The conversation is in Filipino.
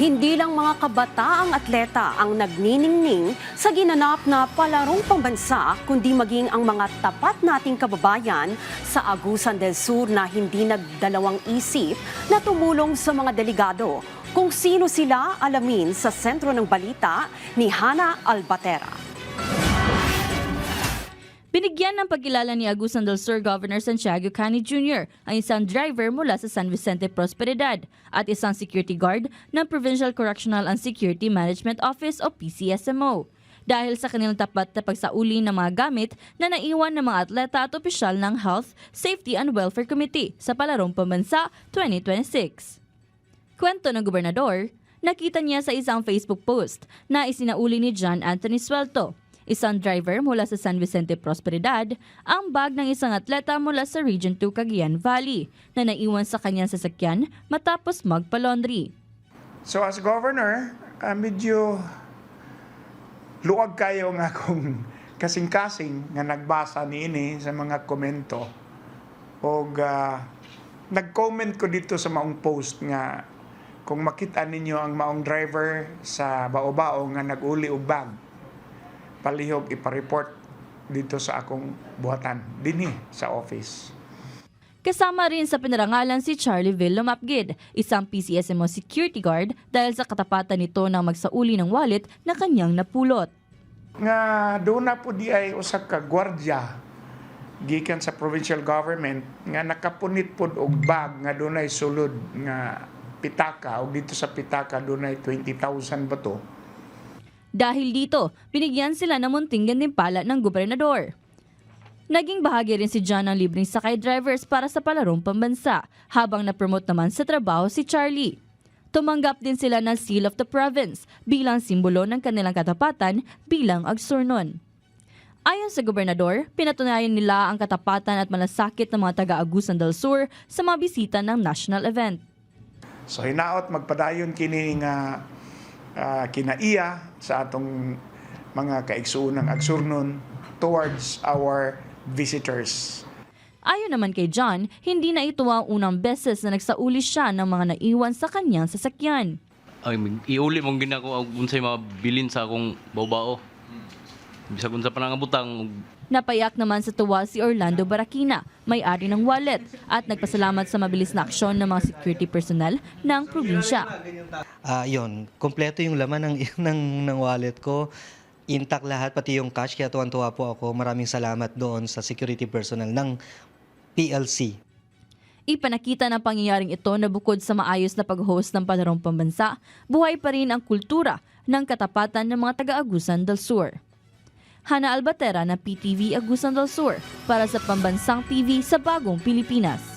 Hindi lang mga kabataang atleta ang nagniningning sa ginanap na palarong pambansa, kundi maging ang mga tapat nating kababayan sa Agusan del Sur na hindi nagdalawang isip na tumulong sa mga delegado. Kung sino sila, alamin sa sentro ng balita ni Hana Albatera. Binigyan ng pagkilala ni Agusan del Sur Governor Santiago Cani Jr. ang isang driver mula sa San Vicente Prosperidad at isang security guard ng Provincial Correctional and Security Management Office o PCSMO. Dahil sa kanilang tapat na pagsauli ng mga gamit na naiwan ng mga atleta at opisyal ng Health, Safety and Welfare Committee sa Palarong Pambansa 2026. Kwento ng gobernador, nakita niya sa isang Facebook post na isinauli ni John Anthony Suelto, isang driver mula sa San Vicente Prosperidad, ang bag ng isang atleta mula sa Region 2 Cagayan Valley na naiwan sa kanyang sasakyan matapos magpa-laundry. So as governor, medyo luwag kayo nga kung kasing-kasing nga nagbasa niini sa mga komento. O nag-comment ko dito sa maong post nga kung makita ninyo ang maong driver sa bao-bao nga nag-uli og bag, palihog ipareport dito sa akong buhatan dinhi sa office. Kasama rin sa pinarangalan si Charlie Villomapgid, isang PCSMO security guard dahil sa katapatan nito ng magsauli ng wallet na kanyang napulot. Nga doon na po di ay usa ka gwardiya gikan sa provincial government nga nakapunit pod og bag nga dunay sulod nga pitaka o dito sa pitaka dunay 20,000 ba to. Dahil dito, binigyan sila ng munting gantimpala ng gobernador. Naging bahagi rin si John ng libreng sakay drivers para sa Palarong Pambansa, habang na-promote naman sa trabaho si Charlie. Tumanggap din sila ng Seal of the Province bilang simbolo ng kanilang katapatan bilang agsurnon. Ayon sa gobernador, pinatunayan nila ang katapatan at malasakit ng mga taga-Agusan del Sur sa mga bisita ng national event. So hinaot magpadayon kini nga kinaiya sa atong mga kaigsuunang agsurnon towards our visitors. Ayon naman kay John, hindi na ito ang unang beses na nagsauli siya ng mga naiwan sa kanyang sasakyan. Ay, iuli mong ginako unsay mabilin sa akong baw-bao. Bisa kung sa panangabutang. Napayak naman sa tuwa si Orlando Barakina, may-ari ng wallet, at nagpasalamat sa mabilis na aksyon ng mga security personnel ng probinsya. Yun, kompleto yung laman ng wallet ko. Intact lahat, pati yung cash, kaya tuwan-tuwa po ako. Maraming salamat doon sa security personnel ng PLC. Ipanakita ng pangyayaring ito na bukod sa maayos na pag-host ng Palarong Pambansa, buhay pa rin ang kultura ng katapatan ng mga taga-Agusan del Sur. Hana Albatera ng PTV Agusan del Sur para sa Pambansang TV sa Bagong Pilipinas.